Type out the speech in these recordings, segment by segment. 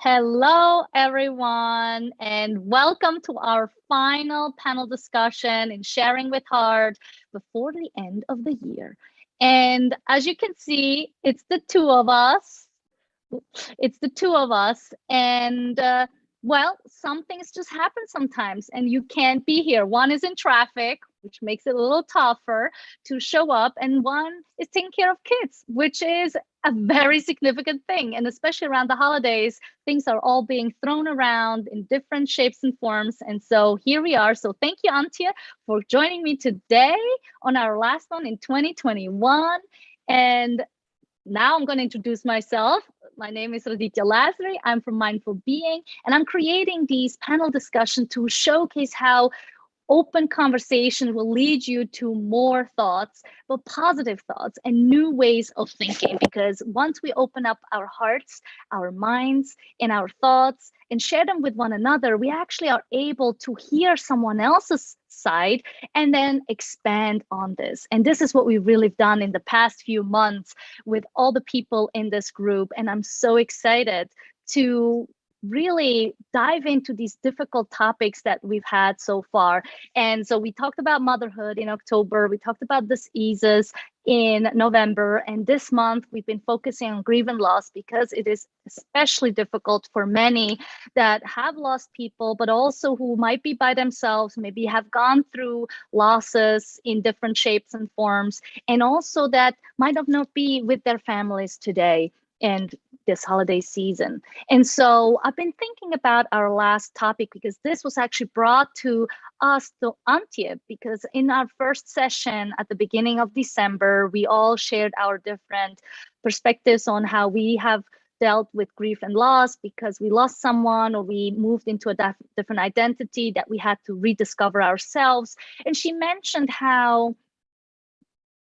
Hello, everyone, and welcome to our final panel discussion in Sharing with Heart before the end of the year. And as you can see, it's the two of us. It's the two of us. And well, some things just happen sometimes, and you can't be here. One is in traffic, which makes it a little tougher to show up, and one is taking care of kids, which is a very significant thing. And especially around the holidays, things are all being thrown around in different shapes and forms. And so here we are. So thank you, Antje, for joining me today on our last one in 2021. And now I'm going to introduce myself. My name is Raditya Lazary. I'm from Mindful Being, and I'm creating these panel discussions to showcase how open conversation will lead you to more thoughts, but positive thoughts and new ways of thinking. Because once we open up our hearts, our minds, and our thoughts and share them with one another, we actually are able to hear someone else's side and then expand on this. And this is what we've really done in the past few months with all the people in this group. And I'm so excited to really dive into these difficult topics that we've had so far. And so we talked about motherhood in October, we talked about diseases in November, and this month we've been focusing on grief and loss because it is especially difficult for many that have lost people, but also who might be by themselves, maybe have gone through losses in different shapes and forms, and also that might not be with their families today and this holiday season. And so I've been thinking about our last topic because this was actually brought to us to Antje, because in our first session at the beginning of December, we all shared our different perspectives on how we have dealt with grief and loss because we lost someone or we moved into a different identity that we had to rediscover ourselves. And she mentioned how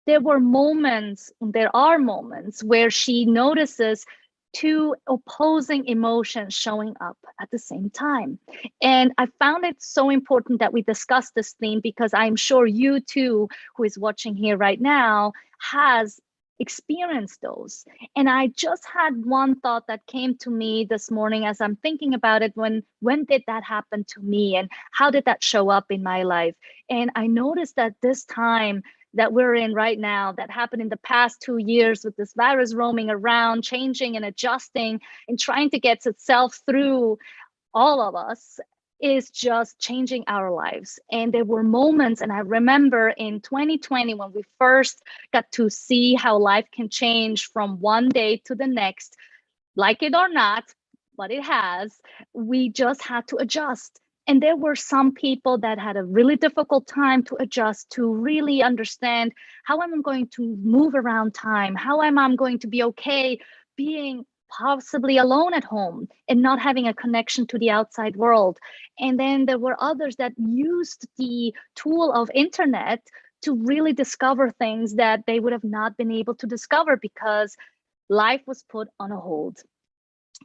there are moments where she notices two opposing emotions showing up at the same time. And I found it so important that we discuss this theme because I'm sure you too, who is watching here right now, has experienced those. And I just had one thought that came to me this morning as I'm thinking about it. When did that happen to me and how did that show up in my life? And I noticed that this time that we're in right now, that happened in the past 2 years with this virus roaming around, changing and adjusting and trying to get itself through all of us, is just changing our lives. And there were moments, and I remember in 2020 when we first got to see how life can change from one day to the next, like it or not, but it has, we just had to adjust. And there were some people that had a really difficult time to adjust, to really understand how am I going to move around time? How am I going to be okay being possibly alone at home and not having a connection to the outside world? And then there were others that used the tool of internet to really discover things that they would have not been able to discover because life was put on a hold.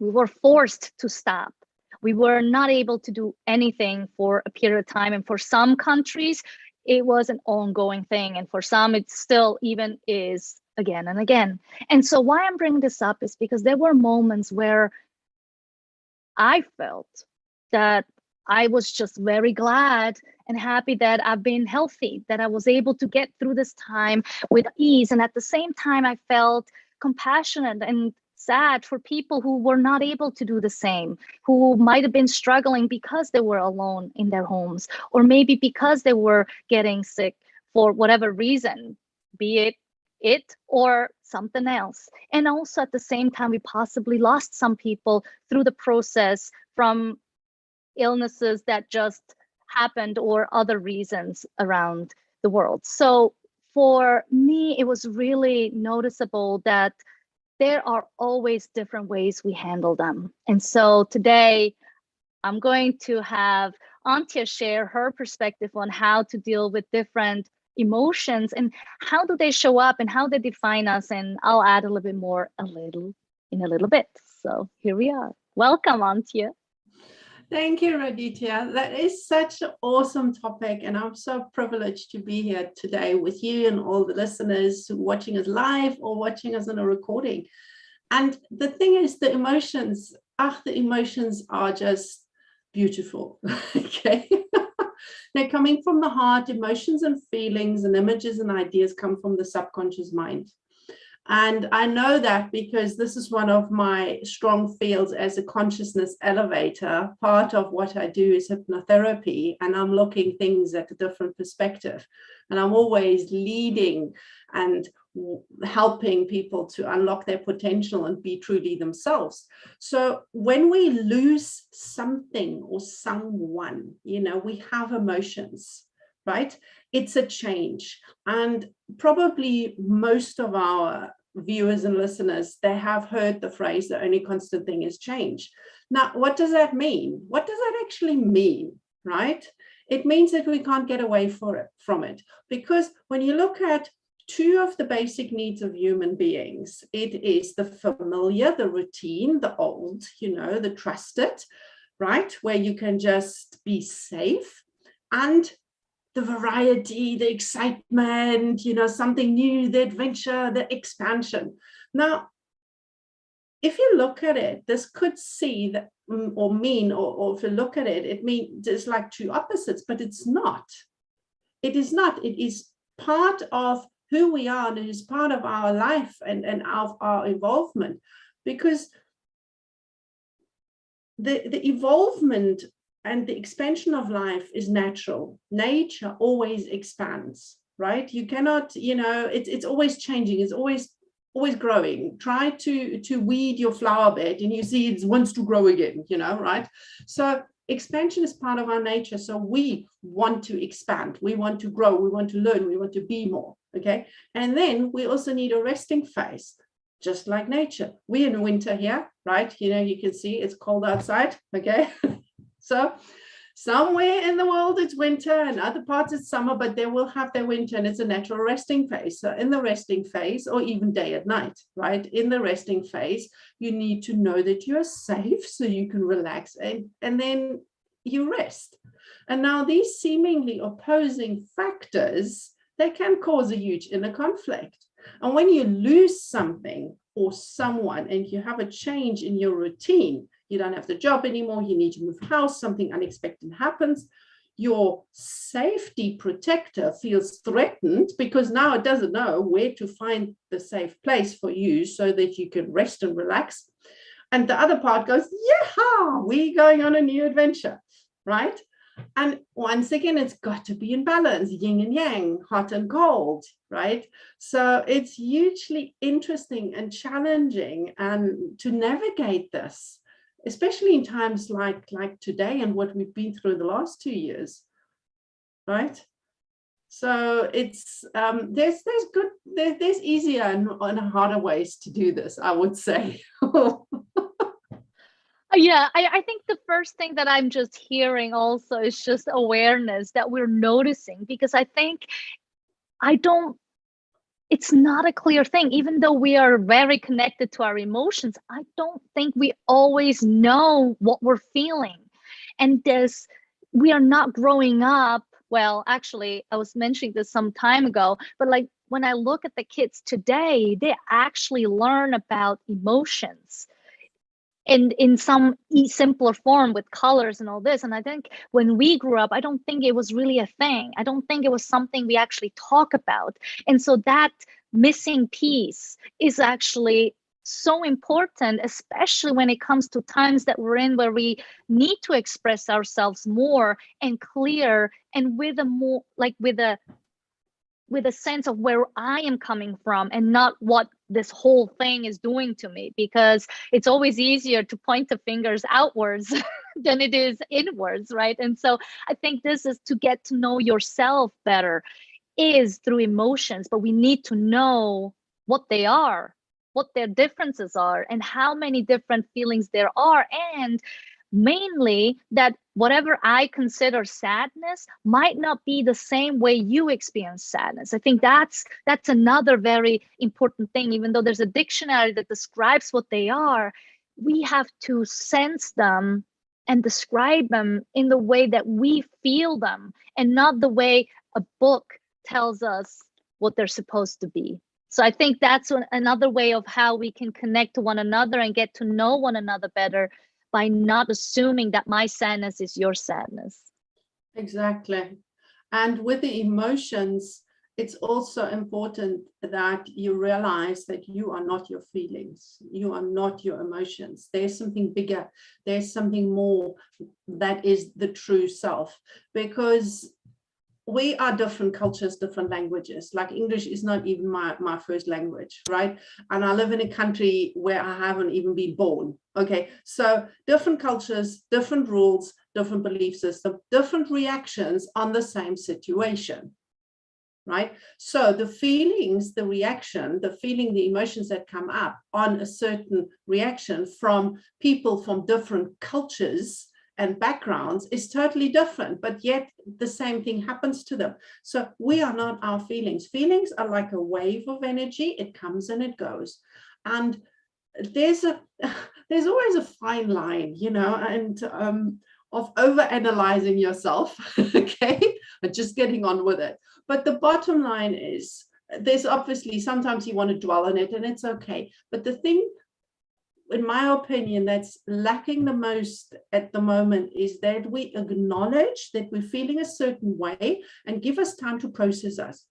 We were forced to stop. We were not able to do anything for a period of time. And for some countries, it was an ongoing thing. And for some, it still even is again and again. And so why I'm bringing this up is because there were moments where I felt that I was just very glad and happy that I've been healthy, that I was able to get through this time with ease. And at the same time, I felt compassionate and sad for people who were not able to do the same, who might have been struggling because they were alone in their homes, or maybe because they were getting sick for whatever reason, be it or something else. And also at the same time, we possibly lost some people through the process from illnesses that just happened or other reasons around the world. So for me, it was really noticeable that there are always different ways we handle them. And so today, I'm going to have Antje share her perspective on how to deal with different emotions and how do they show up and how they define us. And I'll add a little bit more in a little bit. So here we are. Welcome, Antje. Thank you, Raditya. That is such an awesome topic, and I'm so privileged to be here today with you and all the listeners watching us live or watching us on a recording. And the thing is, the emotions are just beautiful. Okay. They're coming from the heart. Emotions and feelings and images and ideas come from the subconscious mind. And I know that because this is one of my strong fields as a consciousness elevator. Part of what I do is hypnotherapy, and I'm looking things at a different perspective. And I'm always leading and helping people to unlock their potential and be truly themselves. So when we lose something or someone, we have emotions, right? It's a change. And probably most of our viewers and listeners, they have heard the phrase, the only constant thing is change. Now, what does that mean? What does that actually mean, right? It means that we can't get away from it. Because when you look at two of the basic needs of human beings, it is the familiar, the routine, the old, the trusted, right? Where you can just be safe, and the variety, the excitement, something new, the adventure, the expansion. Now, if you look at it, this could see that or mean, or if you look at it, it means it's like two opposites, but it's not. It is not. It is part of who we are, and it is part of our life and of our involvement, because the involvement and the expansion of life is natural. Nature always expands, right? You cannot, it's always changing. It's always growing. Try to weed your flower bed and you see it wants to grow again, right? So expansion is part of our nature. So we want to expand. We want to grow. We want to learn. We want to be more, okay? And then we also need a resting phase. Just like nature. We're in winter here, right? You can see it's cold outside, okay? So somewhere in the world it's winter, and other parts it's summer, but they will have their winter, and it's a natural resting phase. So in the resting phase, or even day and night, right? In the resting phase, you need to know that you are safe so you can relax, and then you rest. And now these seemingly opposing factors, they can cause a huge inner conflict. And when you lose something or someone and you have a change in your routine, you don't have the job anymore, you need to move house, something unexpected happens, your safety protector feels threatened because now it doesn't know where to find the safe place for you so that you can rest and relax. And the other part goes, yeah, we're going on a new adventure, right? And once again, it's got to be in balance, yin and yang, hot and cold, right? So it's hugely interesting and challenging to navigate this, especially in times like today and what we've been through the last 2 years, right? So it's there's easier and harder ways to do this, I would say. Yeah, I think the first thing that I'm just hearing also is just awareness that we're noticing, because I think it's not a clear thing. Even though we are very connected to our emotions, I don't think we always know what we're feeling. And we are not growing up. Well, actually, I was mentioning this some time ago, but like when I look at the kids today, they actually learn about emotions in some simpler form with colors and all this. And I think when we grew up, I don't think it was really a thing. I don't think it was something we actually talk about. And so that missing piece is actually so important, especially when it comes to times that we're in where we need to express ourselves more and clear, and with a sense of where I am coming from and not what this whole thing is doing to me, because it's always easier to point the fingers outwards than it is inwards, right? And so I think this is to get to know yourself better is through emotions, but we need to know what they are, what their differences are, and how many different feelings there are. And mainly that whatever I consider sadness might not be the same way you experience sadness. I think that's another very important thing. Even though there's a dictionary that describes what they are, we have to sense them and describe them in the way that we feel them, and not the way a book tells us what they're supposed to be. So I think that's another way of how we can connect to one another and get to know one another better, by not assuming that my sadness is your sadness. Exactly. And with the emotions, it's also important that you realize that you are not your feelings. You are not your emotions. There's something bigger. There's something more that is the true self, because we are different cultures, different languages. Like English is not even my first language, right? And I live in a country where I haven't even been born. Okay, so different cultures, different rules, different belief system, different reactions on the same situation, right? So the feelings, the reaction, the feeling, the emotions that come up on a certain reaction from people from different cultures and backgrounds is totally different, but yet the same thing happens to them. So we are not our feelings. Feelings are like a wave of energy. It comes and it goes. And there's always a fine line, you know, and of over-analyzing yourself, okay, and just getting on with it. But the bottom line is, there's obviously sometimes you want to dwell on it, and it's okay. But the thing, in my opinion, that's lacking the most at the moment is that we acknowledge that we're feeling a certain way and give us time to process us,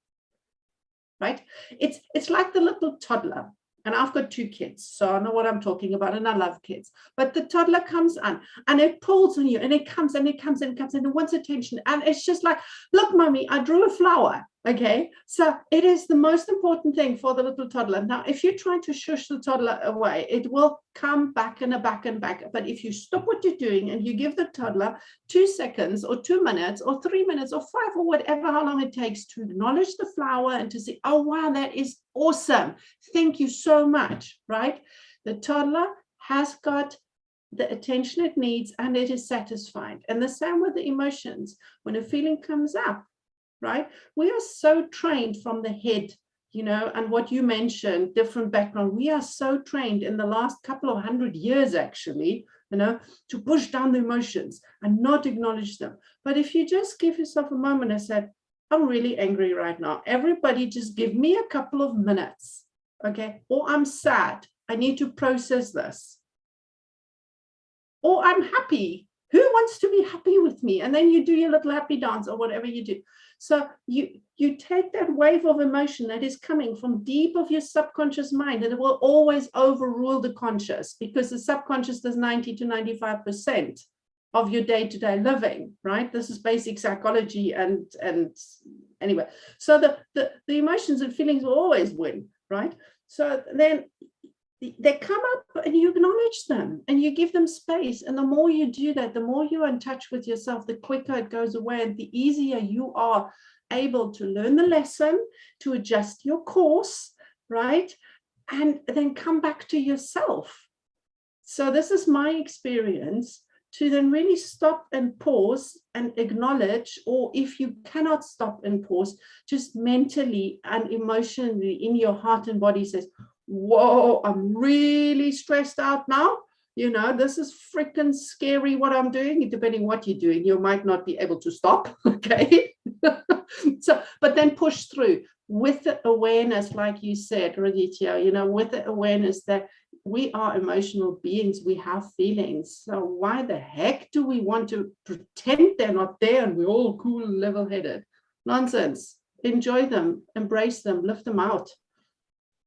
right? It's like the little toddler. And I've got 2 kids, so I know what I'm talking about, and I love kids. But the toddler comes on, and it pulls on you, and it comes, and it comes, and it comes, and it wants attention. And it's just like, look, mommy, I drew a flower. Okay, so it is the most important thing for the little toddler. Now, if you're trying to shush the toddler away, it will come back and back and back. But if you stop what you're doing and you give the toddler 2 seconds or 2 minutes or 3 minutes or 5 or whatever, how long it takes to acknowledge the flower and to say, oh, wow, that is awesome. Thank you so much, right? The toddler has got the attention it needs and it is satisfied. And the same with the emotions. When a feeling comes up, right? We are so trained from the head, you know, and what you mentioned, different background. We are so trained in the last couple of 100 years, actually, you know, to push down the emotions and not acknowledge them. But if you just give yourself a moment and say, I'm really angry right now. Everybody just give me a couple of minutes, okay? Or I'm sad. I need to process this. Or I'm happy. Who wants to be happy with me? And then you do your little happy dance or whatever you do. So you take that wave of emotion that is coming from deep of your subconscious mind, and it will always overrule the conscious, because the subconscious does 90 to 95% of your day-to-day living, right? This is basic psychology, and anyway, so the emotions and feelings will always win, right? So then they come up and you acknowledge them and you give them space. And the more you do that, the more you're in touch with yourself, the quicker it goes away, and the easier you are able to learn the lesson, to adjust your course, right? And then come back to yourself. So this is my experience, to then really stop and pause and acknowledge, or if you cannot stop and pause, just mentally and emotionally in your heart and body says, whoa, I'm really stressed out now. You know, this is freaking scary what I'm doing. Depending what you're doing, you might not be able to stop. Okay. So, but then push through with the awareness, like you said, Raditya, you know, with the awareness that we are emotional beings, we have feelings. So why the heck do we want to pretend they're not there and we're all cool, level-headed? Nonsense. Enjoy them, embrace them, lift them out.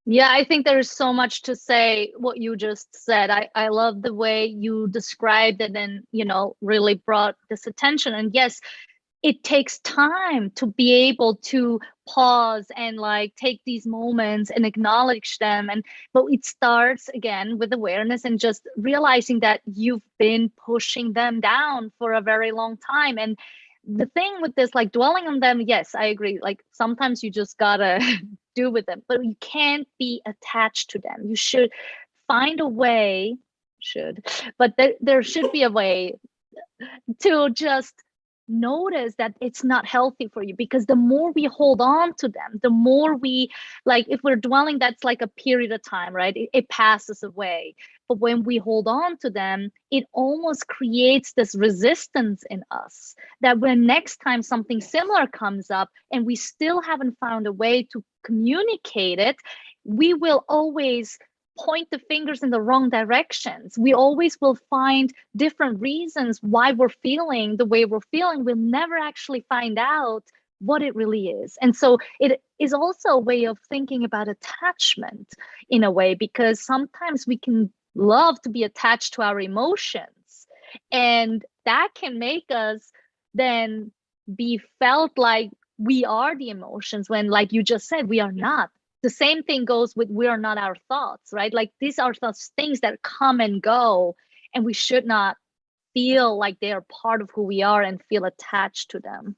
Yeah, I think there is so much to say what you just said. I love the way you described it and, you know, really brought this attention. And yes, it takes time to be able to pause and like take these moments and acknowledge them. But it starts again with awareness and just realizing that you've been pushing them down for a very long time. And the thing with this, like dwelling on them, yes, I agree. Like sometimes you just gotta do with them, but you can't be attached to them. You should find a way, but there should be a way to just notice that it's not healthy for you, because the more we hold on to them, the more we, like, if we're dwelling, that's like a period of time, right? It passes away. But when we hold on to them, it almost creates this resistance in us that when next time something similar comes up and we still haven't found a way to communicate it, we will always point the fingers in the wrong directions. We always will find different reasons why we're feeling the way we're feeling. We'll never actually find out what it really is. And so it is also a way of thinking about attachment in a way, because sometimes we can love to be attached to our emotions, and that can make us then be felt like we are the emotions, when, like you just said, we are not. The same thing goes with we are not our thoughts, right? Like these are those things that come and go, and we should not feel like they are part of who we are and feel attached to them.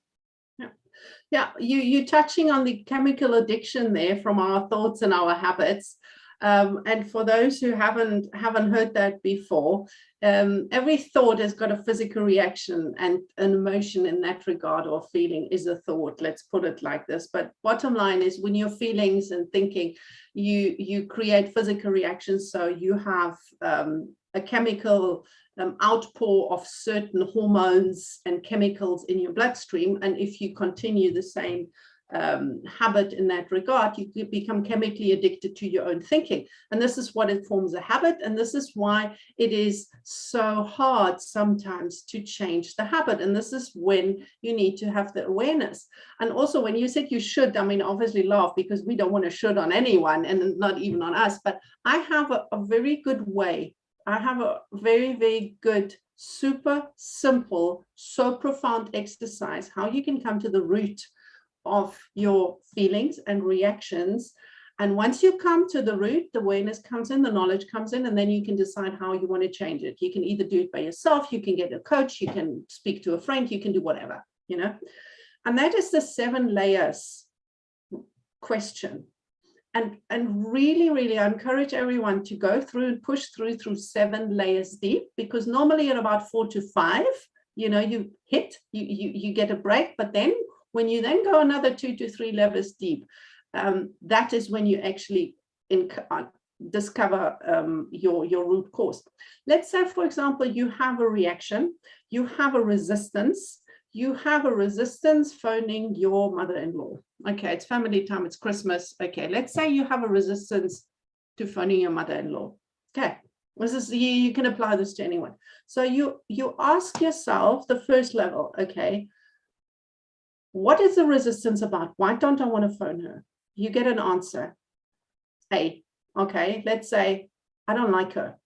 Yeah, you're touching on the chemical addiction there from our thoughts and our habits. And for those who haven't heard that before, every thought has got a physical reaction, and an emotion in that regard, or feeling, is a thought. Let's put it like this. But bottom line is, when your feelings and thinking, you create physical reactions. So you have a chemical outpour of certain hormones and chemicals in your bloodstream. And if you continue the same habit in that regard, you become chemically addicted to your own thinking. And this is what it forms a habit. And this is why it is so hard sometimes to change the habit. And this is when you need to have the awareness. And also, when you said you should, I mean, obviously laugh, because we don't want to should on anyone, and not even on us. But I have a very good way. I have a very, very good, super simple, so profound exercise, how you can come to the root of your feelings and reactions. And once you come to the root, the awareness comes in, the knowledge comes in, and then you can decide how you want to change it. You can either do it by yourself, you can get a coach, you can speak to a friend, you can do whatever, you know. And that is the 7 layers question. And really, really, I encourage everyone to go through and push through 7 layers deep, because normally at about 4 to 5, you know, you get a break. But then when you then go another 2 to 3 levels deep, that is when you actually discover your root cause. Let's say, for example, you have a reaction, you have a resistance. You have a resistance phoning your mother-in-law. Okay, it's family time, it's Christmas. Okay, let's say you have a resistance to phoning your mother-in-law. Okay, this is, you can apply this to anyone. So you ask yourself the first level, okay, what is the resistance about? Why don't I want to phone her? You get an answer. A, okay, let's say, I don't like her.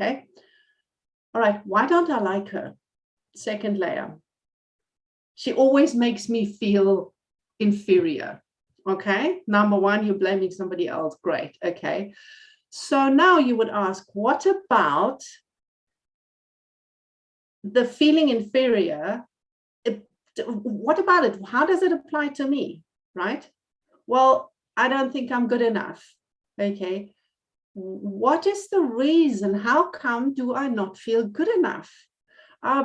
Okay, all right, why don't I like her? Second layer. She always makes me feel inferior. Okay, number 1, you're blaming somebody else. Great. Okay, so now you would ask, what about the feeling inferior? What about it? How does it apply to me? Right? Well, I don't think I'm good enough. Okay, what is the reason? How come do I not feel good enough?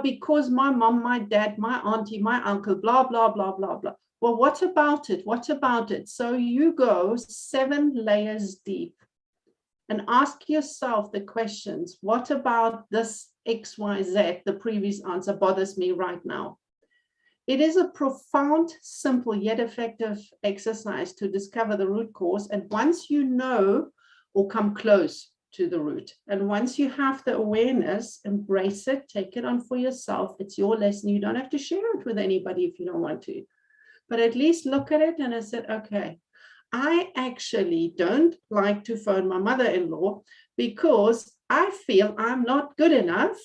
Because my mom, my dad, my auntie, my uncle, blah, blah, blah, blah, blah. Well, what about it? What about it? So you go 7 layers deep and ask yourself the questions. What about this XYZ, the previous answer, bothers me right now? It is a profound, simple, yet effective exercise to discover the root cause. And once you know, or come close to the root, and once you have the awareness, embrace it, take it on for yourself. It's your lesson. You don't have to share it with anybody if you don't want to, but at least look at it. And I said, okay, I actually don't like to phone my mother-in-law because I feel I'm not good enough,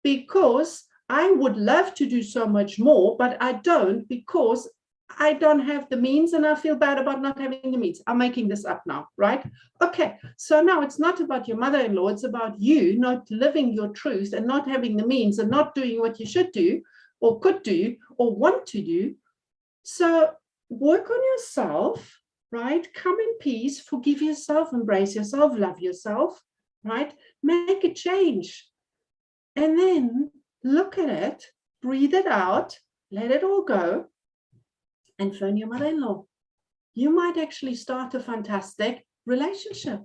because I would love to do so much more, but I don't, because I don't have the means, and I feel bad about not having the means. I'm making this up now, right? Okay, so now it's not about your mother-in-law, it's about you not living your truth and not having the means and not doing what you should do or could do or want to do. So work on yourself, right? Come in peace, forgive yourself, embrace yourself, love yourself, right? Make a change. And then look at it, breathe it out, let it all go, and phone your mother-in-law. You might actually start a fantastic relationship,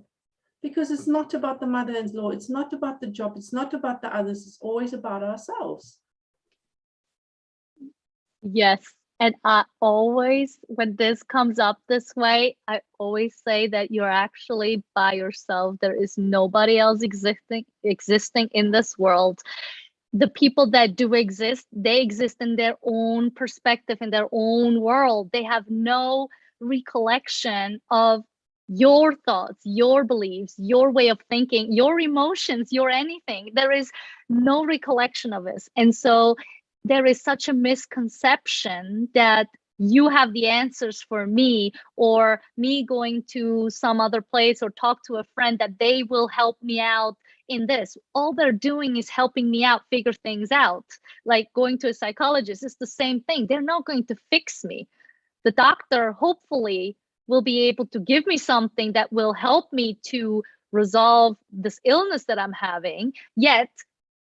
because it's not about the mother-in-law, it's not about the job, it's not about the others, it's always about ourselves. Yes, And I always, when this comes up this way, I always say that you're actually by yourself. There is nobody else existing in this world. The people that do exist, they exist in their own perspective, in their own world. They have no recollection of your thoughts, your beliefs, your way of thinking, your emotions, your anything. There is no recollection of this. And so there is such a misconception that you have the answers for me, or me going to some other place or talk to a friend that they will help me out in this. All they're doing is helping me out, figure things out. Like going to a psychologist is the same thing. They're not going to fix me. The doctor hopefully will be able to give me something that will help me to resolve this illness that I'm having. Yet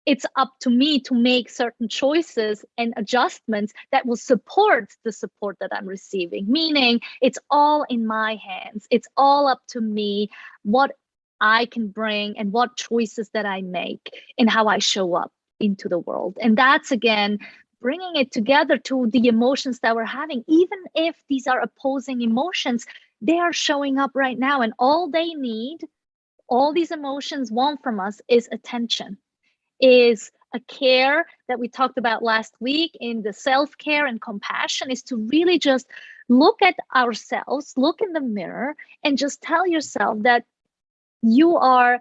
it's up to me to make certain choices and adjustments that will support the support that I'm receiving. Meaning it's all in my hands. It's all up to me what I can bring and what choices that I make and how I show up into the world. And that's, again, bringing it together to the emotions that we're having. Even if these are opposing emotions, they are showing up right now, and all they need, all these emotions want from us is attention, is a care that we talked about last week in the self-care and compassion, is to really just look at ourselves, look in the mirror, and just tell yourself that you are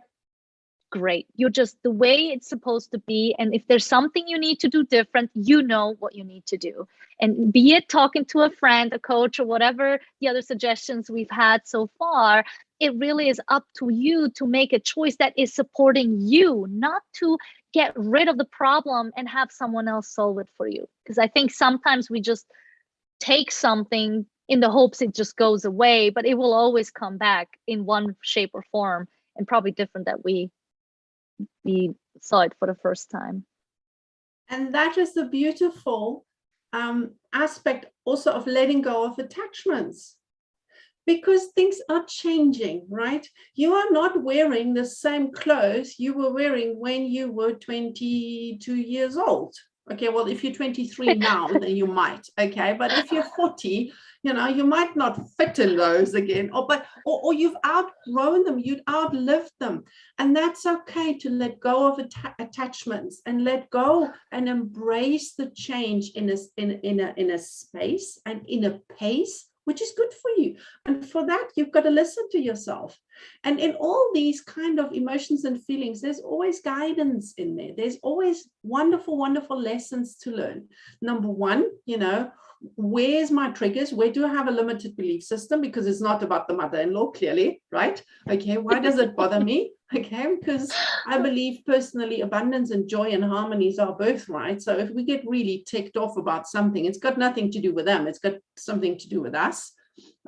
great. You're just the way it's supposed to be. And if there's something you need to do different, you know what you need to do. And be it talking to a friend, a coach, or whatever the other suggestions we've had so far, it really is up to you to make a choice that is supporting you, not to get rid of the problem and have someone else solve it for you. Because I think sometimes we just take something in the hopes it just goes away, but it will always come back in one shape or form, and probably different that we saw it for the first time. And that is the beautiful aspect also of letting go of attachments, because things are changing, right? You are not wearing the same clothes you were wearing when you were 22 years old. Okay, well, if you're 23 now, then you might. Okay, but if you're 40, you know, you might not fit in those again, or you've outgrown them, you'd outlived them. And that's okay to let go of attachments and let go and embrace the change in a space and in a pace which is good for you. And for that, you've got to listen to yourself. And in all these kind of emotions and feelings, there's always guidance in there. There's always wonderful, wonderful lessons to learn. Number one, you know, where's my triggers? Where do I have a limited belief system? Because it's not about the mother-in-law, clearly, right? Okay, why does it bother me? Okay, because I believe personally abundance and joy and harmony is our birthright. So if we get really ticked off about something, it's got nothing to do with them. It's got something to do with us.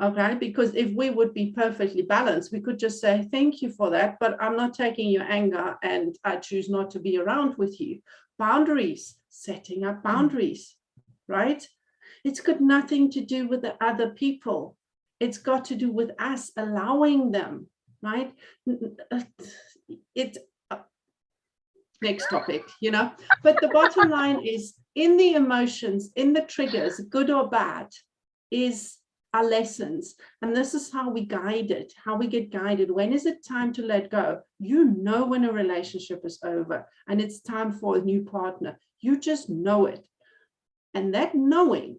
Okay, because if we would be perfectly balanced, we could just say, thank you for that, but I'm not taking your anger and I choose not to be around with you. Boundaries, setting up boundaries, right? It's got nothing to do with the other people. It's got to do with us allowing them, right? It next topic, you know, but the bottom line is, in the emotions, in the triggers, good or bad, is our lessons. And this is how we guide it, how we get guided. When is it time to let go? You know when a relationship is over and it's time for a new partner. You just know it. And that knowing,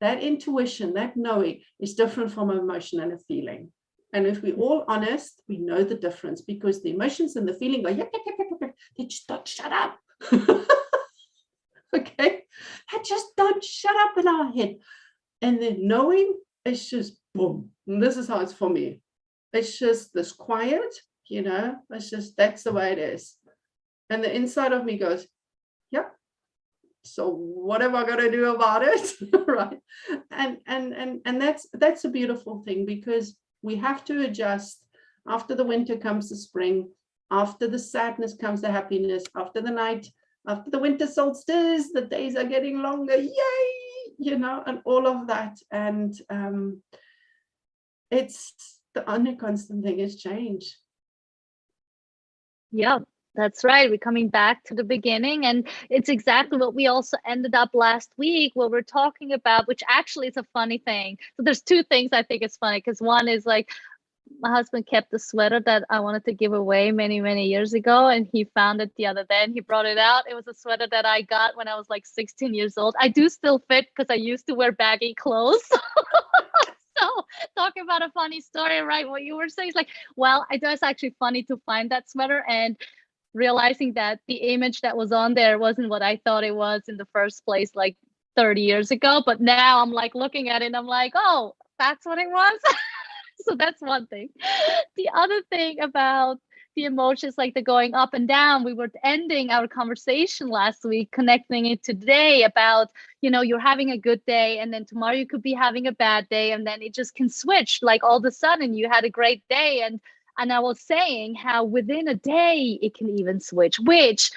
that intuition, that knowing is different from an emotion and a feeling. And if we're all honest, we know the difference, because the emotions and the feeling go, yep, yep, yep, yep, yep. They just don't shut up. Okay? They just don't shut up in our head. And then knowing, it's just boom. And this is how it's for me. It's just this quiet, you know, it's just, that's the way it is. And the inside of me goes, yep. So what am I going to do about it? Right? And that's a beautiful thing, because we have to adjust. After the winter comes the spring, after the sadness comes the happiness, after the night, after the winter solstice, the days are getting longer, yay, you know, and all of that. And it's the only constant thing is change. Yeah, That's right. We're coming back to the beginning. And it's exactly what we also ended up last week, what we're talking about, which actually is a funny thing. So there's two things I think is funny, because one is like, my husband kept the sweater that I wanted to give away many, many years ago. And he found it the other day and he brought it out. It was a sweater that I got when I was like 16 years old. I do still fit because I used to wear baggy clothes. So talking about a funny story, right? What you were saying is like, well, it was actually funny to find that sweater and realizing that the image that was on there wasn't what I thought it was in the first place, like 30 years ago. But now I'm like looking at it and I'm like, oh, that's what it was. So that's one thing. The other thing about the emotions, like the going up and down, we were ending our conversation last week, connecting it to today about, you're having a good day and then tomorrow you could be having a bad day and then it just can switch. Like all of a sudden you had a great day. And I was saying how within a day it can even switch, which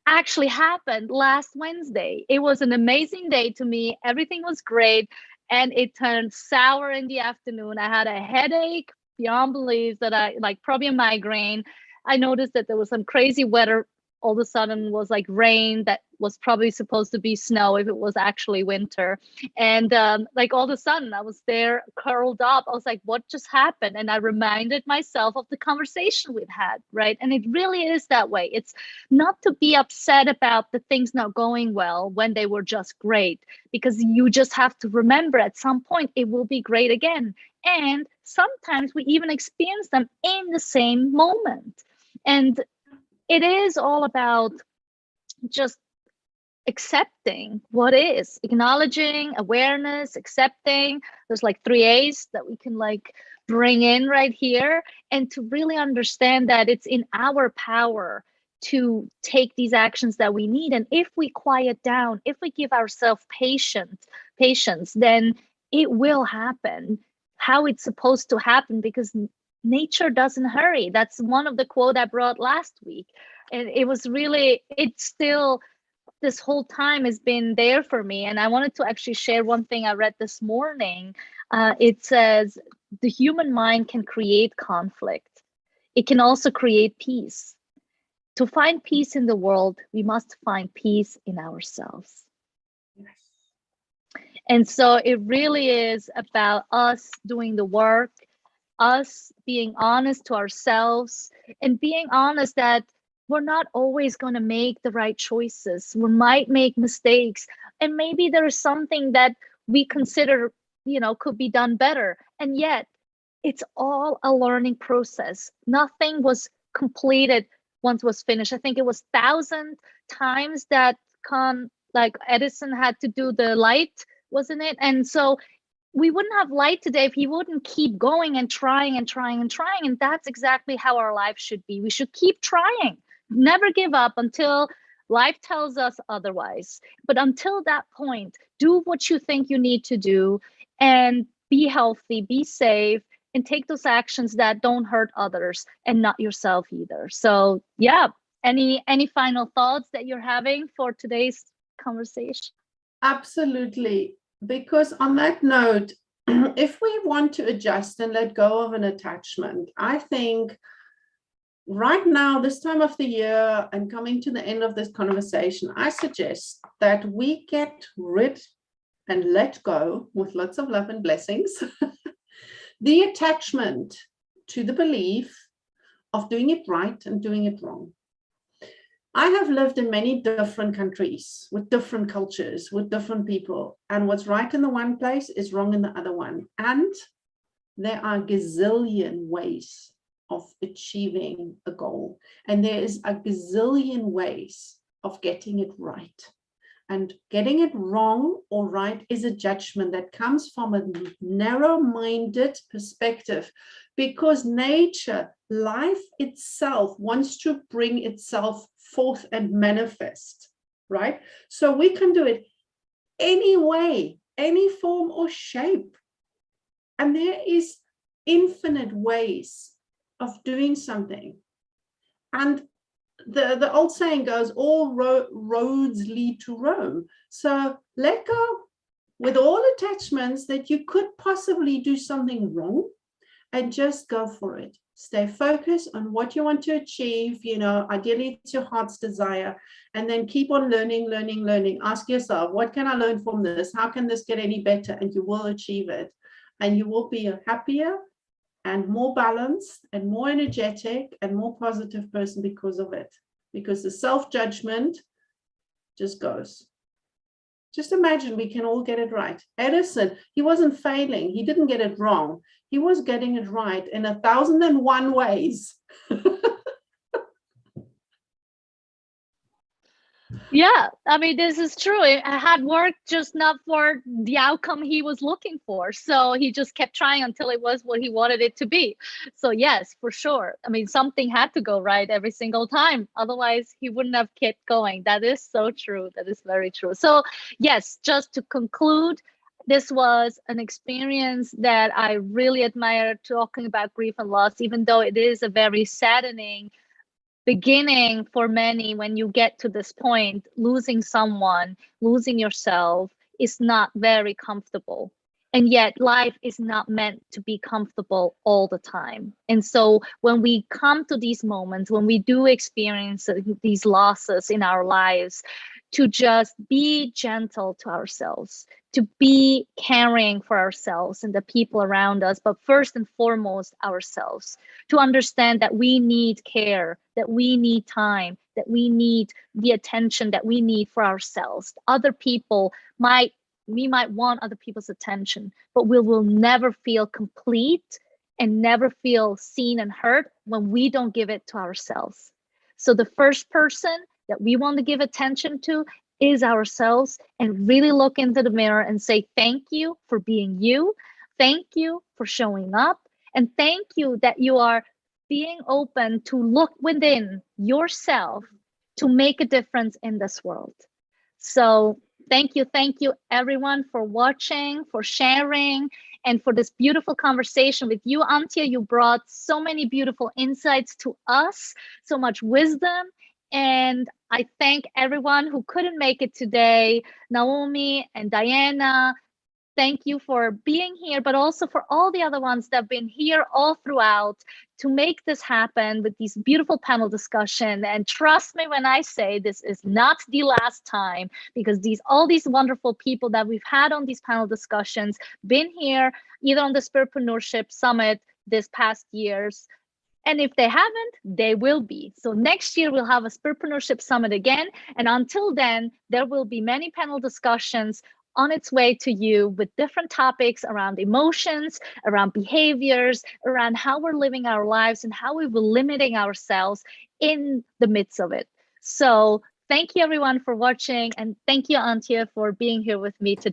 actually happened last Wednesday. It was an amazing day to me. Everything was great. And it turned sour in the afternoon. I had a headache beyond belief, that I like, probably a migraine. I noticed that there was some crazy weather. All of a sudden was like rain that was probably supposed to be snow if it was actually winter. And like all of a sudden I was there curled up. I was like, what just happened? And I reminded myself of the conversation we'd had, right? And it really is that way. It's not to be upset about the things not going well when they were just great, because you just have to remember at some point it will be great again. And sometimes we even experience them in the same moment. And it is all about just accepting what is, acknowledging, awareness, accepting. There's like 3 A's that we can like bring in right here, and to really understand that it's in our power to take these actions that we need. And if we quiet down, if we give ourselves patience, then it will happen how it's supposed to happen, because nature doesn't hurry. That's one of the quote I brought last week. And it was really, it's still, this whole time has been there for me. And I wanted to actually share one thing I read this morning. It says, the human mind can create conflict. It can also create peace. To find peace in the world, we must find peace in ourselves. Yes. And so it really is about us doing the work, us being honest to ourselves, and being honest that we're not always going to make the right choices. We might make mistakes, and maybe there is something that we consider, could be done better. And yet it's all a learning process. Nothing was completed once was finished. I think it was 1,000 times that Edison had to do the light, wasn't it? And so we wouldn't have light today if he wouldn't keep going and trying and trying and trying. And that's exactly how our life should be. We should keep trying, never give up until life tells us otherwise. But until that point, do what you think you need to do and be healthy, be safe, and take those actions that don't hurt others and not yourself either. So yeah, any final thoughts that you're having for today's conversation? Absolutely. Because on that note, if we want to adjust and let go of an attachment, I think right now, this time of the year and coming to the end of this conversation, I suggest that we get rid and let go, with lots of love and blessings, the attachment to the belief of doing it right and doing it wrong. I have lived in many different countries with different cultures, with different people, and what's right in the one place is wrong in the other one. And there are gazillion ways of achieving a goal, and there is a gazillion ways of getting it right. And getting it wrong or right is a judgment that comes from a narrow-minded perspective, because nature, life itself, wants to bring itself forth and manifest, right? So we can do it any way, any form or shape. And there is infinite ways of doing something. And the old saying goes, all roads lead to Rome. So let go with all attachments that you could possibly do something wrong, and just go for it. Stay focused on what you want to achieve, ideally it's your heart's desire, and then keep on learning, learning, learning. Ask yourself, what can I learn from this? How can this get any better? And you will achieve it. And you will be a happier and more balanced and more energetic and more positive person because of it. Because the self-judgment just goes. Just imagine we can all get it right. Edison, he wasn't failing. He didn't get it wrong. He was getting it right in 1,001 ways. Yeah, I mean, this is true. It had worked, just not for the outcome he was looking for. So he just kept trying until it was what he wanted it to be. So yes, for sure. I mean, something had to go right every single time. Otherwise, he wouldn't have kept going. That is so true. That is very true. So yes, just to conclude, this was an experience that I really admire, talking about grief and loss, even though it is a very saddening beginning for many. When you get to this point, losing someone, losing yourself is not very comfortable. And yet life is not meant to be comfortable all the time. And so when we come to these moments, when we do experience these losses in our lives, to just be gentle to ourselves, to be caring for ourselves and the people around us, but first and foremost ourselves, to understand that we need care, that we need time, that we need the attention that we need for ourselves. Other people we might want other people's attention, but we will never feel complete and never feel seen and heard when we don't give it to ourselves. So the first person that we want to give attention to is ourselves, and really look into the mirror and say, thank you for being you. Thank you for showing up. And thank you that you are being open to look within yourself to make a difference in this world. So thank you everyone for watching, for sharing, and for this beautiful conversation with you, Antje. You brought so many beautiful insights to us, so much wisdom. And I thank everyone who couldn't make it today, Naomi and Diana. Thank you for being here, but also for all the other ones that have been here all throughout to make this happen with these beautiful panel discussion. And trust me when I say this is not the last time, because all these wonderful people that we've had on these panel discussions been here either on the Spiritpreneurship Summit this past years, and if they haven't, they will be. So next year, we'll have a Spiritpreneurship Summit again. And until then, there will be many panel discussions on its way to you with different topics around emotions, around behaviors, around how we're living our lives and how we were limiting ourselves in the midst of it. So thank you everyone for watching, and thank you, Antje, for being here with me today.